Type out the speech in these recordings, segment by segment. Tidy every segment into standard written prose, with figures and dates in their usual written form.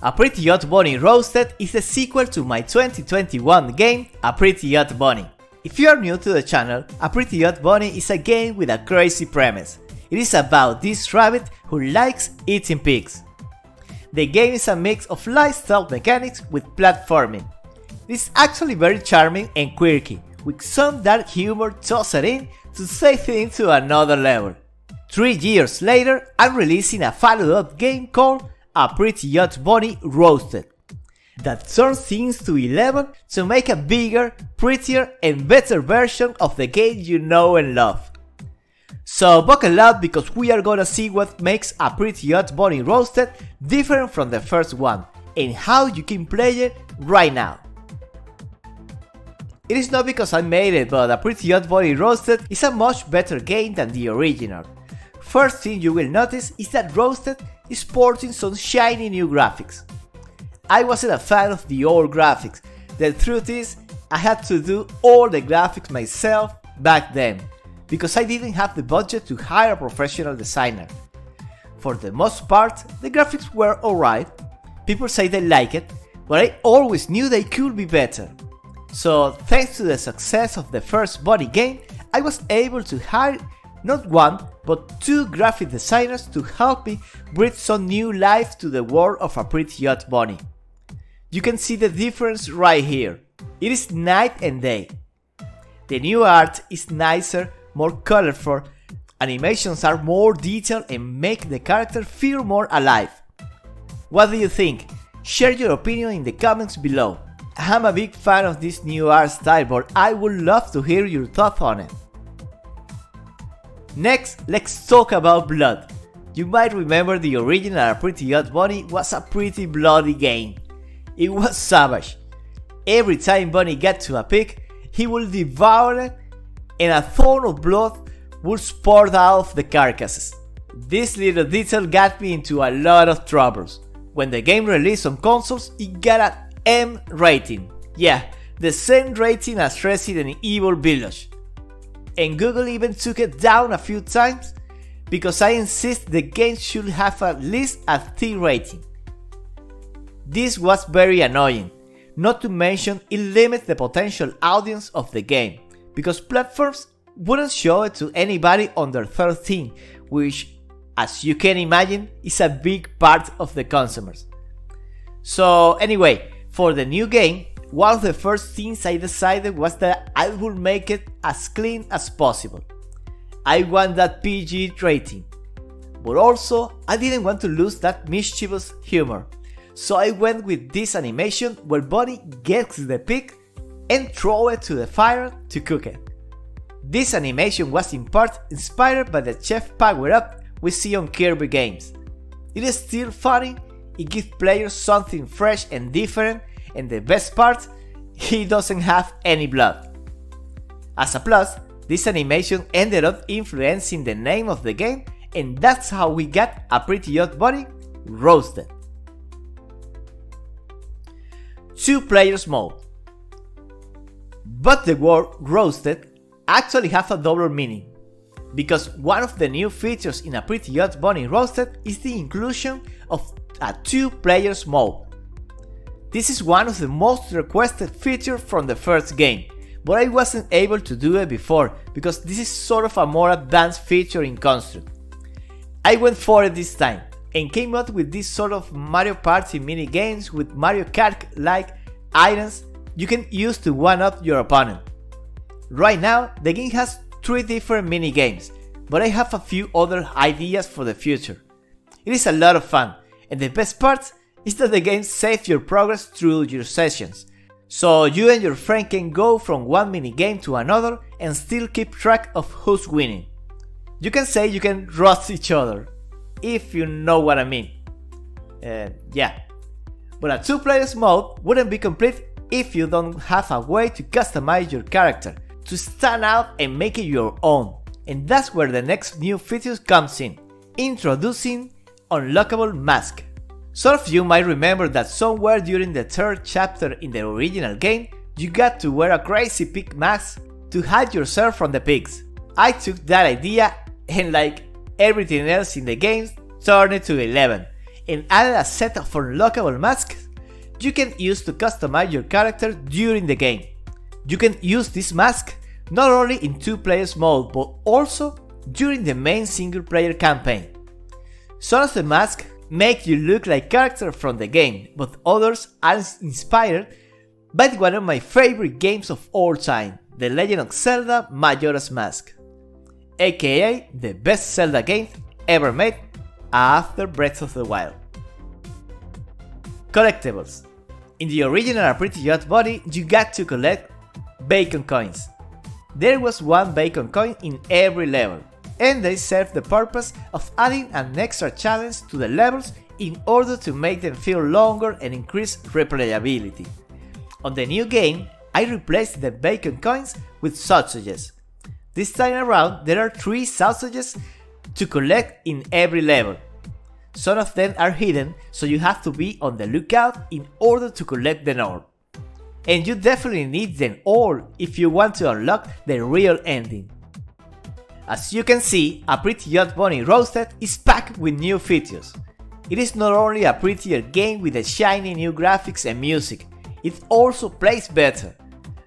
A Pretty Hot Bunny Roasted is the sequel to my 2021 game, A Pretty Hot Bunny. If you are new to the channel, A Pretty Hot Bunny is a game with a crazy premise. It is about this rabbit who likes eating pigs. The game is a mix of lifestyle mechanics with platforming. It is actually very charming and quirky, with some dark humor tossed in to take things to another level. 3 years later, I'm releasing a follow-up game called A Pretty Hot Bunny Roasted that turns things to 11 to make a bigger, prettier and better version of the game you know and love. So buckle up because we are gonna see what makes A Pretty Hot Bunny Roasted different from the first one and how you can play it right now. It is not because I made it, but A Pretty Hot Bunny Roasted is a much better game than the original. First thing you will notice is that Roasted is sporting some shiny new graphics. I wasn't a fan of the old graphics. The truth is, I had to do all the graphics myself back then, because I didn't have the budget to hire a professional designer. For the most part, the graphics were alright, people say they like it, but I always knew they could be better. So thanks to the success of the first Bunny game, I was able to hire not one, but 2 graphic designers to help me breathe some new life to the world of A Pretty Hot Bunny. You can see the difference right here. It is night and day. The new art is nicer, more colorful, animations are more detailed and make the character feel more alive. What do you think? Share your opinion in the comments below. I'm a big fan of this new art style, but I would love to hear your thoughts on it. Next, let's talk about blood. You might remember the original A Pretty Hot Bunny was a pretty bloody game. It was savage. Every time Bunny got to a pig, he would devour it and a ton of blood would pour out of the carcasses. This little detail got me into a lot of troubles. When the game released on consoles, it got an M rating. Yeah, the same rating as Resident Evil Village. And Google even took it down a few times because I insist the game should have at least a T rating. This was very annoying, not to mention it limits the potential audience of the game, because platforms wouldn't show it to anybody under 13, which, as you can imagine, is a big part of the consumers. So anyway, for the new game, one of the first things I decided was that I would make it as clean as possible. I want that PG rating, but also I didn't want to lose that mischievous humor. So I went with this animation where Bunny gets the pig and throws it to the fire to cook it. This animation was in part inspired by the chef power-up we see on Kirby games. It is still funny, it gives players something fresh and different, and the best part, he doesn't have any blood. As a plus, this animation ended up influencing the name of the game, and that's how we got A Pretty Hot Bunny Roasted. 2 players mode. But the word roasted actually has a double meaning, because one of the new features in A Pretty Hot Bunny Roasted is the inclusion of a 2 players mode. This is one of the most requested features from the first game, but I wasn't able to do it before because this is sort of a more advanced feature in Construct. I went for it this time and came up with this sort of Mario Party mini games with Mario Kart-like items you can use to one-up your opponent. Right now, the game has 3 different mini games, but I have a few other ideas for the future. It is a lot of fun, and the best part is that the game saves your progress through your sessions, so you and your friend can go from one mini game to another and still keep track of who's winning. You can say you can roast each other, if you know what I mean. Yeah. But a 2 players mode wouldn't be complete if you don't have a way to customize your character, to stand out and make it your own. And that's where the next new feature comes in, introducing Unlockable Mask. Some of you might remember that somewhere during the 3rd chapter in the original game, you got to wear a crazy pig mask to hide yourself from the pigs. I took that idea and, like everything else in the game, turned it to 11. and added a set of unlockable masks you can use to customize your character during the game. You can use this mask not only in 2-player mode but also during the main single-player campaign. Some of the masks make you look like characters from the game, but others are inspired by one of my favorite games of all time, The Legend of Zelda Majora's Mask, aka the best Zelda game ever made after Breath of the Wild. Collectibles. In the original Pretty Hot Bunny, you got to collect bacon coins. There was one bacon coin in every level, and they served the purpose of adding an extra challenge to the levels in order to make them feel longer and increase replayability. On the new game, I replaced the bacon coins with sausages. This time around, there are 3 sausages to collect in every level. Some of them are hidden, so you have to be on the lookout in order to collect them all. And you definitely need them all if you want to unlock the real ending. As you can see, A Pretty Hot Bunny Roasted is packed with new features. It is not only a prettier game with a shiny new graphics and music, it also plays better.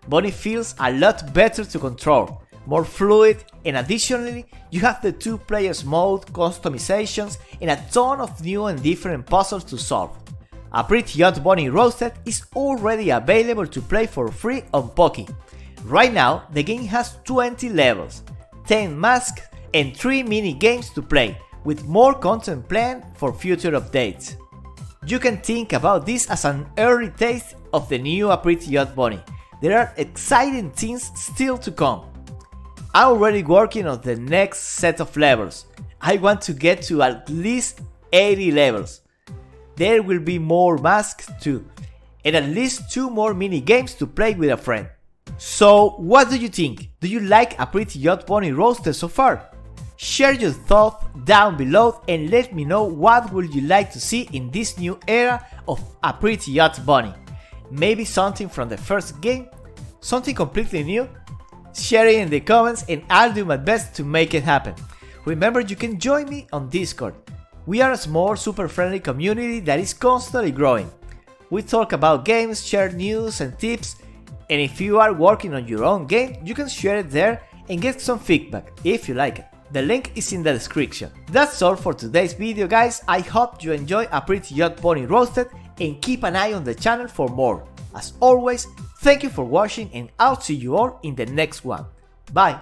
Bunny feels a lot better to control, more fluid, and additionally, you have the 2-player mode, customizations, and a ton of new and different puzzles to solve. A Pretty Hot Bunny Roasted is already available to play for free on Poki. Right now, the game has 20 levels, 10 masks, and 3 mini games to play, with more content planned for future updates. You can think about this as an early taste of the new A Pretty Hot Bunny. There are exciting things still to come. I'm already working on the next set of levels. I want to get to at least 80 levels. There will be more masks too, and at least 2 more mini games to play with a friend. So what do you think? Do you like A Pretty Hot Bunny Roasted so far? Share your thoughts down below and let me know what would you like to see in this new era of A Pretty Hot Bunny. Maybe something from the first game? Something completely new? Share it in the comments and I'll do my best to make it happen. Remember, you can join me on Discord. We are a small, super friendly community that is constantly growing. We talk about games, share news and tips, and if you are working on your own game, you can share it there and get some feedback if you like it. The link is in the description. That's all for today's video, guys. I hope you enjoy A Pretty Hot Bunny Roasted and keep an eye on the channel for more. As always, thank you for watching and I'll see you all in the next one. Bye!